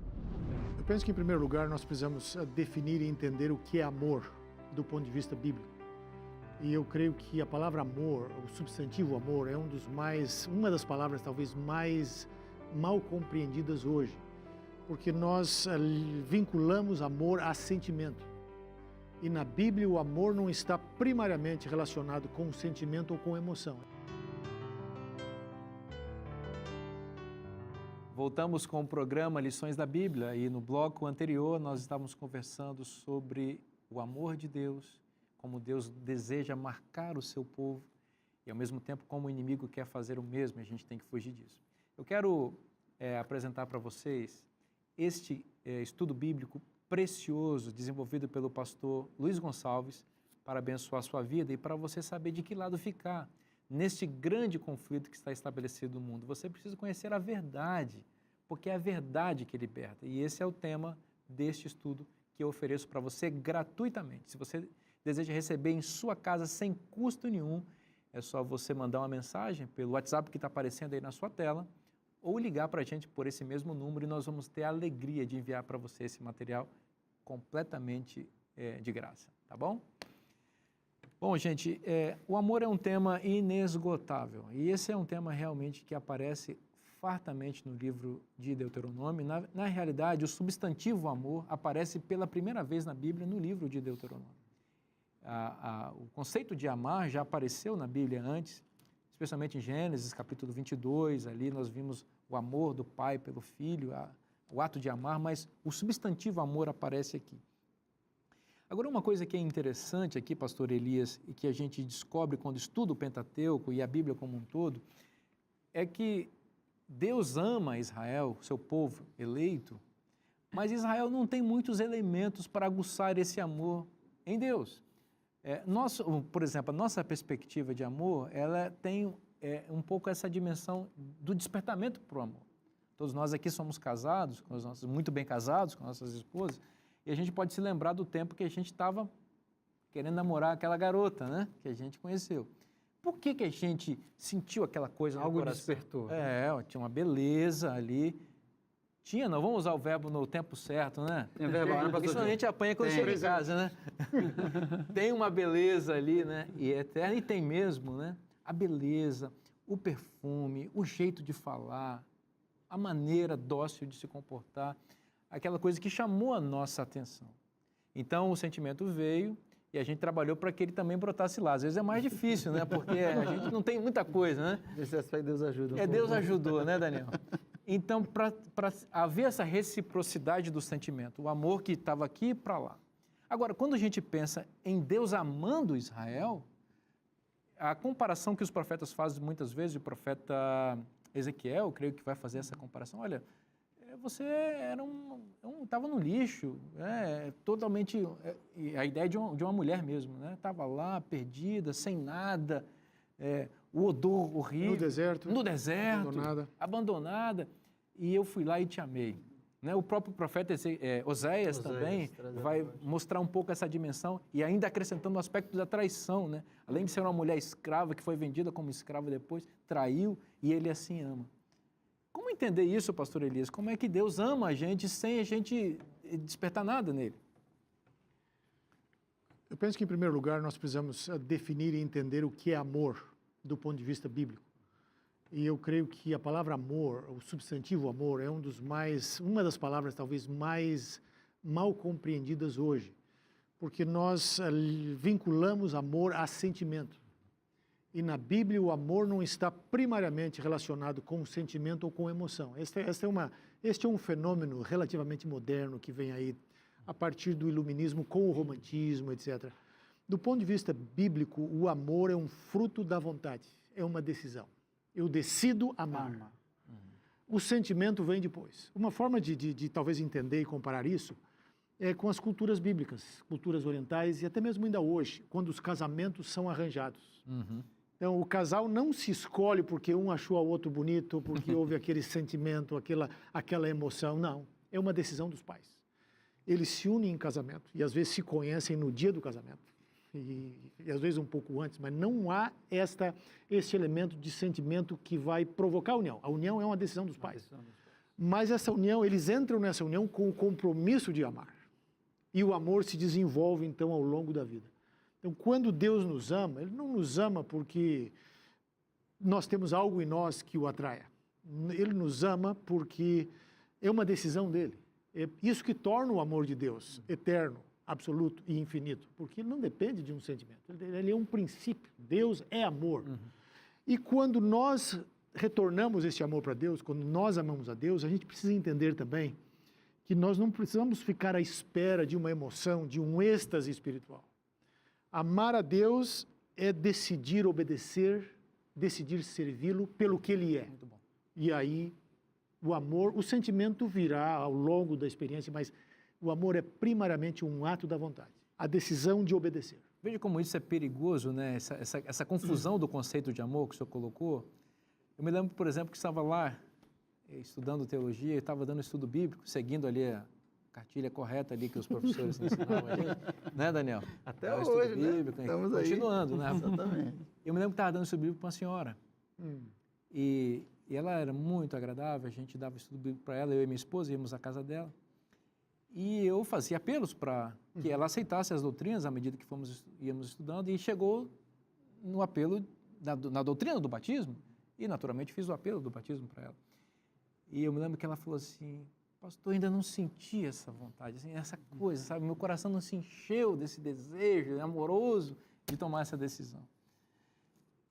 [SPEAKER 3] Eu penso que, em primeiro lugar, nós precisamos definir e entender o que é amor do ponto de vista bíblico. E eu creio que a palavra amor, o substantivo amor, é uma das palavras talvez mais mal compreendidas hoje, porque nós vinculamos amor a sentimento. E na Bíblia o amor não está primariamente relacionado com sentimento ou com emoção.
[SPEAKER 1] Voltamos com o programa Lições da Bíblia e no bloco anterior nós estávamos conversando sobre o amor de Deus, como Deus deseja marcar o seu povo e ao mesmo tempo como o inimigo quer fazer o mesmo e a gente tem que fugir disso. Eu quero apresentar para vocês este estudo bíblico precioso desenvolvido pelo pastor Luiz Gonçalves para abençoar a sua vida e para você saber de que lado ficar neste grande conflito que está estabelecido no mundo. Você precisa conhecer a verdade, porque é a verdade que liberta. E esse é o tema deste estudo que eu ofereço para você gratuitamente. Se você deseja receber em sua casa sem custo nenhum, é só você mandar uma mensagem pelo WhatsApp que está aparecendo aí na sua tela ou ligar para a gente por esse mesmo número e nós vamos ter a alegria de enviar para você esse material completamente de graça, tá bom? Bom, gente, o amor é um tema inesgotável e esse é um tema realmente que aparece fartamente no livro de Deuteronômio. Na realidade, o substantivo amor aparece pela primeira vez na Bíblia no livro de Deuteronômio. O conceito de amar já apareceu na Bíblia antes, especialmente em Gênesis, capítulo 22, ali nós vimos o amor do pai pelo filho, o ato de amar, mas o substantivo amor aparece aqui. Agora, uma coisa que é interessante aqui, pastor Elias, e que a gente descobre quando estuda o Pentateuco e a Bíblia como um todo, é que Deus ama Israel, seu povo eleito, mas Israel não tem muitos elementos para aguçar esse amor em Deus. Por exemplo, a nossa perspectiva de amor, ela tem um pouco essa dimensão do despertamento para o amor. Todos nós aqui somos casados, muito bem casados com nossas esposas, e a gente pode se lembrar do tempo que a gente estava querendo namorar aquela garota, né? Que a gente conheceu. Por que a gente sentiu aquela coisa no coração? Algo
[SPEAKER 4] despertou.
[SPEAKER 1] Tinha uma beleza ali. Não vamos usar o verbo no tempo certo, né?
[SPEAKER 4] Tem verbo,
[SPEAKER 1] porque senão a gente apanha quando chega em casa, né? Tem uma beleza ali, né? E é eterna, e tem mesmo, né? A beleza, o perfume, o jeito de falar, a maneira dócil de se comportar, aquela coisa que chamou a nossa atenção. Então, o sentimento veio e a gente trabalhou para que ele também brotasse lá. Às vezes é mais difícil, né? Porque a gente não tem muita coisa, né?
[SPEAKER 4] Nesse aspecto, Deus ajuda.
[SPEAKER 1] Deus ajudou, né, Daniel? Então, para haver essa reciprocidade do sentimento, o amor que estava aqui e para lá. Agora, quando a gente pensa em Deus amando Israel, a comparação que os profetas fazem muitas vezes, o profeta Ezequiel, eu creio que vai fazer essa comparação, olha, você estava no lixo, totalmente, a ideia de uma mulher mesmo, né? Estava lá, perdida, sem nada, o odor horrível. No deserto, abandonada, e eu fui lá e te amei. Né? O próprio profeta Oséias também vai mostrar um pouco essa dimensão e ainda acrescentando o aspecto da traição, né? Além de ser uma mulher escrava que foi vendida como escrava depois, traiu e ele assim ama. Como entender isso, pastor Elias? Como é que Deus ama a gente sem a gente despertar nada nele?
[SPEAKER 3] Eu penso que, em primeiro lugar, nós precisamos definir e entender o que é amor do ponto de vista bíblico. E eu creio que a palavra amor, o substantivo amor, é uma das palavras talvez mais mal compreendidas hoje, porque nós vinculamos amor a sentimento. E na Bíblia o amor não está primariamente relacionado com sentimento ou com emoção. Este é um fenômeno relativamente moderno que vem aí a partir do iluminismo com o romantismo, etc. Do ponto de vista bíblico, o amor é um fruto da vontade, é uma decisão. Eu decido amar. O sentimento vem depois. Uma forma de talvez entender e comparar isso é com as culturas bíblicas, culturas orientais e até mesmo ainda hoje, quando os casamentos são arranjados. Então, o casal não se escolhe porque um achou o outro bonito, porque houve aquele sentimento, aquela emoção. Não, é uma decisão dos pais. Eles se unem em casamento e às vezes se conhecem no dia do casamento. E às vezes um pouco antes, mas não há este elemento de sentimento que vai provocar a união. A união é uma decisão dos pais. Mas essa união, eles entram nessa união com o compromisso de amar. E o amor se desenvolve, então, ao longo da vida. Então, quando Deus nos ama, Ele não nos ama porque nós temos algo em nós que o atraia. Ele nos ama porque é uma decisão dele. É isso que torna o amor de Deus eterno, absoluto e infinito, porque ele não depende de um sentimento, ele é um princípio. Deus é amor. E quando nós retornamos esse amor para Deus, quando nós amamos a Deus, a gente precisa entender também que nós não precisamos ficar à espera de uma emoção, de um êxtase espiritual. Amar a Deus é decidir obedecer, decidir servi-lo pelo que Ele é.
[SPEAKER 1] Muito bom.
[SPEAKER 3] E aí, o amor, o sentimento virá ao longo da experiência, mas o amor é primariamente um ato da vontade, a decisão de obedecer.
[SPEAKER 1] Veja como isso é perigoso, né? Essa confusão do conceito de amor que o senhor colocou. Eu me lembro, por exemplo, que estava lá estudando teologia, eu estava dando estudo bíblico, seguindo ali a cartilha correta ali que os professores ensinavam a gente, né, Daniel?
[SPEAKER 4] Até hoje,
[SPEAKER 1] bíblico,
[SPEAKER 4] né? Estamos
[SPEAKER 1] continuando,
[SPEAKER 4] aí.
[SPEAKER 1] Né?
[SPEAKER 4] Exatamente.
[SPEAKER 1] Eu me lembro que estava dando estudo bíblico para uma senhora. E ela era muito agradável, a gente dava estudo bíblico para ela, eu e minha esposa íamos à casa dela. E eu fazia apelos para que ela aceitasse as doutrinas à medida que íamos estudando, e chegou no apelo na doutrina do batismo, e naturalmente fiz o apelo do batismo para ela. E eu me lembro que ela falou assim: pastor, ainda não senti essa vontade, assim, essa coisa, sabe? Meu coração não se encheu desse desejo amoroso de tomar essa decisão.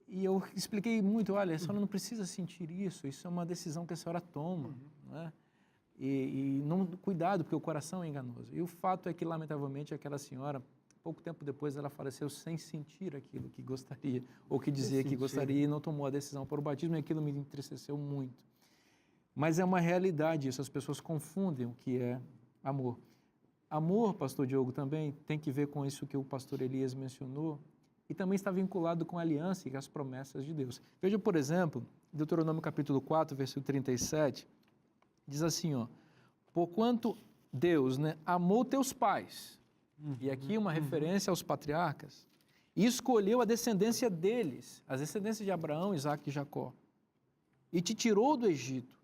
[SPEAKER 1] E eu expliquei muito: olha, a senhora não precisa sentir isso é uma decisão que a senhora toma, não é? E não, cuidado, porque o coração é enganoso. E o fato é que, lamentavelmente, aquela senhora, pouco tempo depois, ela faleceu sem sentir aquilo que gostaria, ou que dizia que gostaria, e não tomou a decisão para o batismo, e aquilo me entristeceu muito. Mas é uma realidade isso, as pessoas confundem o que é amor. Amor, pastor Diogo, também tem que ver com isso que o pastor Elias mencionou, e também está vinculado com a aliança e as promessas de Deus. Veja, por exemplo, Deuteronômio capítulo 4, versículo 37, diz assim, ó: porquanto Deus, né, amou teus pais, e aqui uma referência aos patriarcas, e escolheu a descendência deles, as descendências de Abraão, Isaque e Jacó, e te tirou do Egito,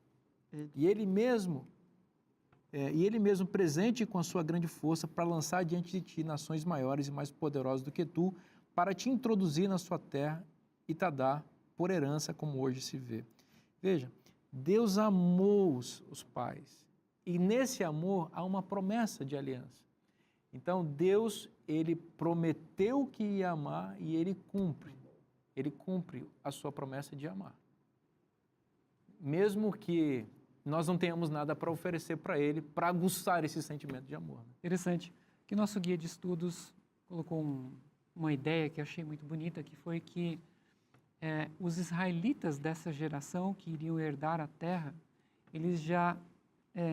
[SPEAKER 1] e ele mesmo presente com a sua grande força para lançar diante de ti nações maiores e mais poderosas do que tu, para te introduzir na sua terra e te dar por herança, como hoje se vê. Veja, Deus amou os pais, e nesse amor há uma promessa de aliança. Então, Deus, Ele prometeu que ia amar e Ele cumpre a sua promessa de amar. Mesmo que nós não tenhamos nada para oferecer para Ele, para aguçar esse sentimento de amor.
[SPEAKER 2] Interessante que nosso guia de estudos colocou uma ideia que eu achei muito bonita, que foi que os israelitas dessa geração que iriam herdar a terra, eles já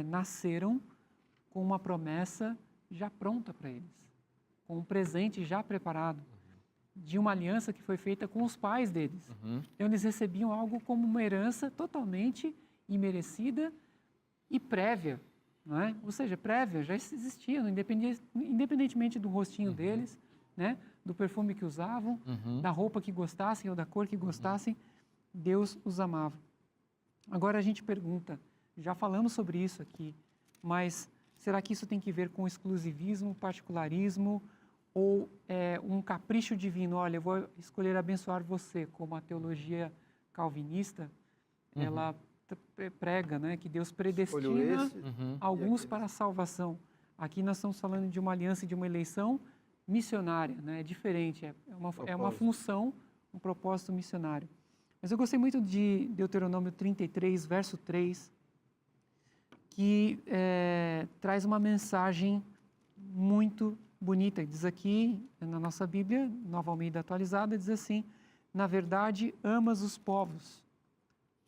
[SPEAKER 2] nasceram com uma promessa já pronta para eles, com um presente já preparado, de uma aliança que foi feita com os pais deles. Então, eles recebiam algo como uma herança totalmente imerecida e prévia, não é? Ou seja, prévia, já existia, independentemente do rostinho deles, né? Do perfume que usavam, da roupa que gostassem ou da cor que gostassem, Deus os amava. Agora a gente pergunta, já falamos sobre isso aqui, mas será que isso tem que ver com exclusivismo, particularismo ou um capricho divino? Olha, eu vou escolher abençoar você, como a teologia calvinista, ela prega, né, que Deus predestina alguns para a salvação. Aqui nós estamos falando de uma aliança e de uma eleição missionária, né? É diferente, é uma função um propósito missionário. Mas eu gostei muito de Deuteronômio 33, verso 3, que traz uma mensagem muito bonita. Diz aqui, na nossa Bíblia, Nova Almeida atualizada, diz assim: na verdade, amas os povos,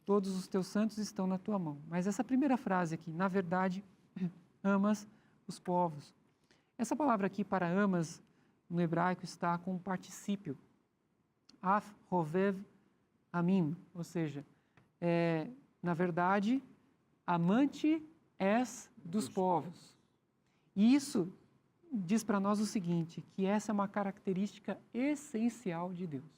[SPEAKER 2] todos os teus santos estão na tua mão. Mas essa primeira frase aqui, na verdade, amas os povos. Essa palavra aqui para amas, no hebraico, está com um particípio. Af, rovev, amim. Ou seja, na verdade, amante és dos povos. E isso diz para nós o seguinte, que essa é uma característica essencial de Deus.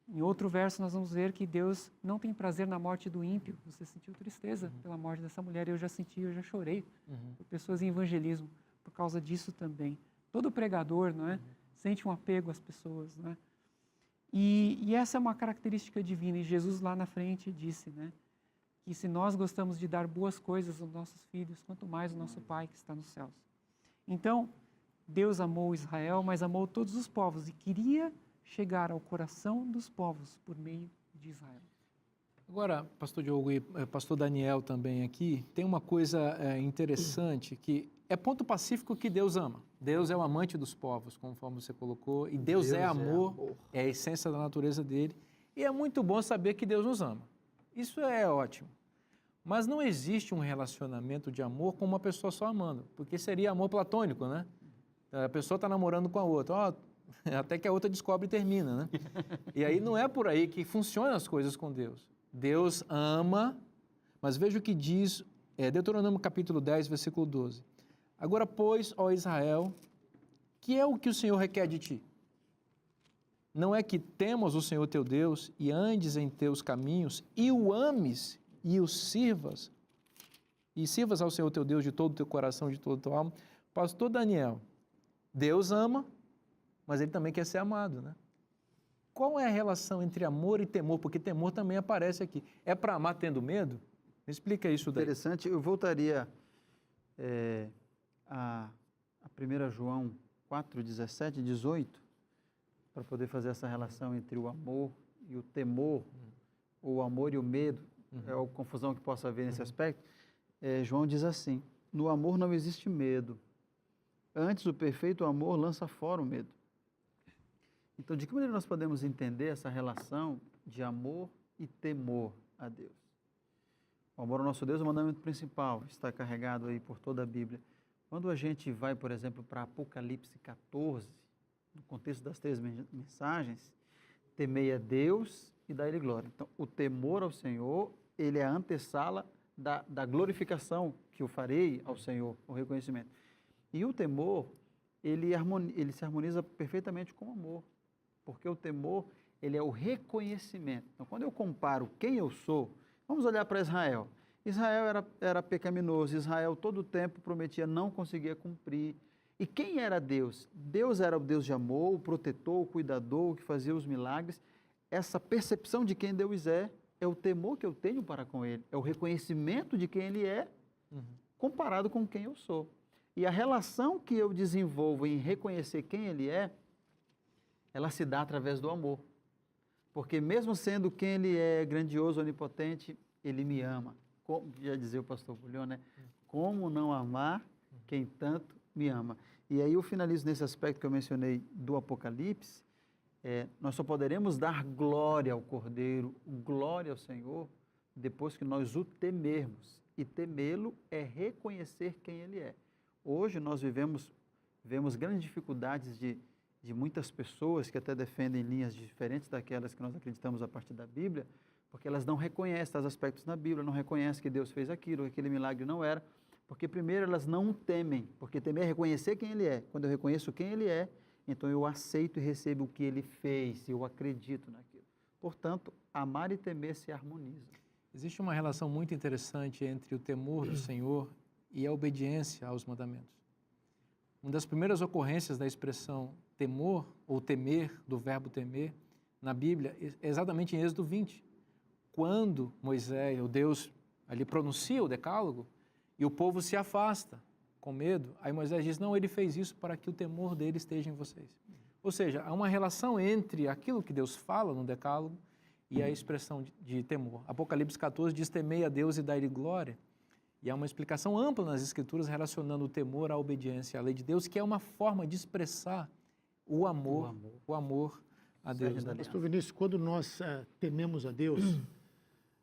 [SPEAKER 2] Em outro verso nós vamos ver que Deus não tem prazer na morte do ímpio. Você sentiu tristeza pela morte dessa mulher, eu já senti, eu já chorei. Por pessoas em evangelismo, por causa disso também. Todo pregador, não é? Sente um apego às pessoas, não é? E essa é uma característica divina. E Jesus lá na frente disse, né, que se nós gostamos de dar boas coisas aos nossos filhos, quanto mais o nosso Pai que está nos céus. Então, Deus amou Israel, mas amou todos os povos e queria chegar ao coração dos povos por meio de Israel.
[SPEAKER 1] Agora, pastor Diogo e pastor Daniel também aqui, tem uma coisa interessante que é ponto pacífico que Deus ama. Deus é o amante dos povos, conforme você colocou, e Deus é amor, é a essência da natureza dele, e é muito bom saber que Deus nos ama. Isso é ótimo. Mas não existe um relacionamento de amor com uma pessoa só amando, porque seria amor platônico, né? A pessoa está namorando com a outra, até que a outra descobre e termina, né? E aí não é por aí que funcionam as coisas com Deus. Deus ama, mas veja o que diz Deuteronômio capítulo 10, versículo 12. Agora, pois, ó Israel, que é o que o Senhor requer de ti? Não é que temas o Senhor teu Deus e andes em teus caminhos e o ames e o sirvas, e sirvas ao Senhor teu Deus de todo o teu coração, de toda a tua alma. Pastor Daniel, Deus ama, mas Ele também quer ser amado, né? Qual é a relação entre amor e temor? Porque temor também aparece aqui. É para amar tendo medo? Me explica isso daí.
[SPEAKER 4] Interessante, eu voltaria a 1 João 4, 17 e 18, para poder fazer essa relação entre o amor e o temor, ou o amor e o medo, é a confusão que possa haver nesse aspecto. João diz assim: no amor não existe medo, antes o perfeito amor lança fora o medo. Então, de que maneira nós podemos entender essa relação de amor e temor a Deus? O amor ao nosso Deus é o mandamento principal, está carregado aí por toda a Bíblia. Quando a gente vai, por exemplo, para Apocalipse 14, no contexto das 3 mensagens, temei a Deus e dá-lhe glória. Então, o temor ao Senhor, ele é a antessala da glorificação que eu farei ao Senhor, o reconhecimento. E o temor, ele se harmoniza perfeitamente com o amor, porque o temor, ele é o reconhecimento. Então, quando eu comparo quem eu sou, vamos olhar para Israel. Israel era pecaminoso, Israel todo o tempo prometia, não conseguia cumprir. E quem era Deus? Deus era o Deus de amor, o protetor, o cuidador, o que fazia os milagres. Essa percepção de quem Deus é o temor que eu tenho para com Ele, é o reconhecimento de quem Ele é, comparado com quem eu sou. E a relação que eu desenvolvo em reconhecer quem Ele é, ela se dá através do amor. Porque mesmo sendo quem Ele é, grandioso, onipotente, Ele me ama. Como já dizia o pastor Bulhão, né? Como não amar quem tanto me ama? E aí eu finalizo nesse aspecto que eu mencionei do Apocalipse. Nós só poderemos dar glória ao Cordeiro, glória ao Senhor, depois que nós o temermos. E temê-lo é reconhecer quem Ele é. Hoje nós vivemos grandes dificuldades de muitas pessoas que até defendem linhas diferentes daquelas que nós acreditamos a partir da Bíblia, porque elas não reconhecem tais aspectos na Bíblia, não reconhecem que Deus fez aquilo, que aquele milagre não era, porque primeiro elas não o temem, porque temer é reconhecer quem Ele é. Quando eu reconheço quem Ele é, então eu aceito e recebo o que Ele fez, eu acredito naquilo. Portanto, amar e temer se harmonizam.
[SPEAKER 1] Existe uma relação muito interessante entre o temor do Senhor e a obediência aos mandamentos. Uma das primeiras ocorrências da expressão temor ou temer, do verbo temer, na Bíblia, é exatamente em Êxodo 20, quando Moisés, o Deus, ali pronuncia o decálogo e o povo se afasta com medo. Aí Moisés diz, não, ele fez isso para que o temor dele esteja em vocês. Ou seja, há uma relação entre aquilo que Deus fala no Decálogo e a expressão de temor. Apocalipse 14 diz: temei a Deus e dai-lhe glória. E há uma explicação ampla nas Escrituras relacionando o temor à obediência à lei de Deus, que é uma forma de expressar o amor a Deus.
[SPEAKER 3] Pastor Vinícius, quando nós tememos a Deus,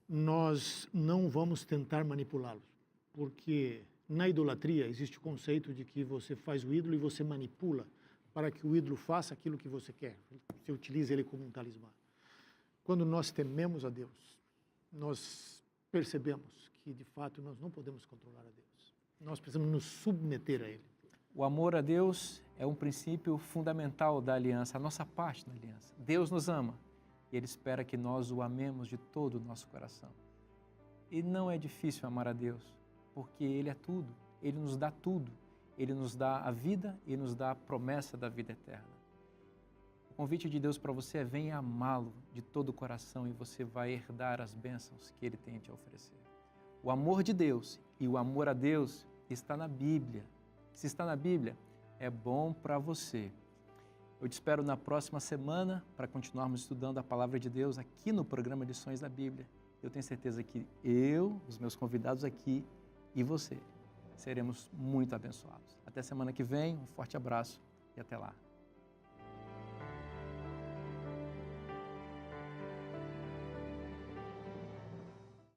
[SPEAKER 3] nós não vamos tentar manipulá-lo, porque na idolatria existe o conceito de que você faz o ídolo e você manipula para que o ídolo faça aquilo que você quer. Você utiliza ele como um talismã. Quando nós tememos a Deus, nós percebemos que, de fato, nós não podemos controlar a Deus. Nós precisamos nos submeter a Ele.
[SPEAKER 1] O amor a Deus é um princípio fundamental da aliança, a nossa parte na aliança. Deus nos ama e Ele espera que nós o amemos de todo o nosso coração. E não é difícil amar a Deus, porque Ele é tudo, Ele nos dá tudo. Ele nos dá a vida e nos dá a promessa da vida eterna. O convite de Deus para você é: venha amá-lo de todo o coração e você vai herdar as bênçãos que Ele tem a te oferecer. O amor de Deus e o amor a Deus está na Bíblia. Se está na Bíblia, é bom para você. Eu te espero na próxima semana para continuarmos estudando a Palavra de Deus aqui no programa Lições da Bíblia. Eu tenho certeza que eu, os meus convidados aqui e você seremos muito abençoados. Até semana que vem, um forte abraço e até lá.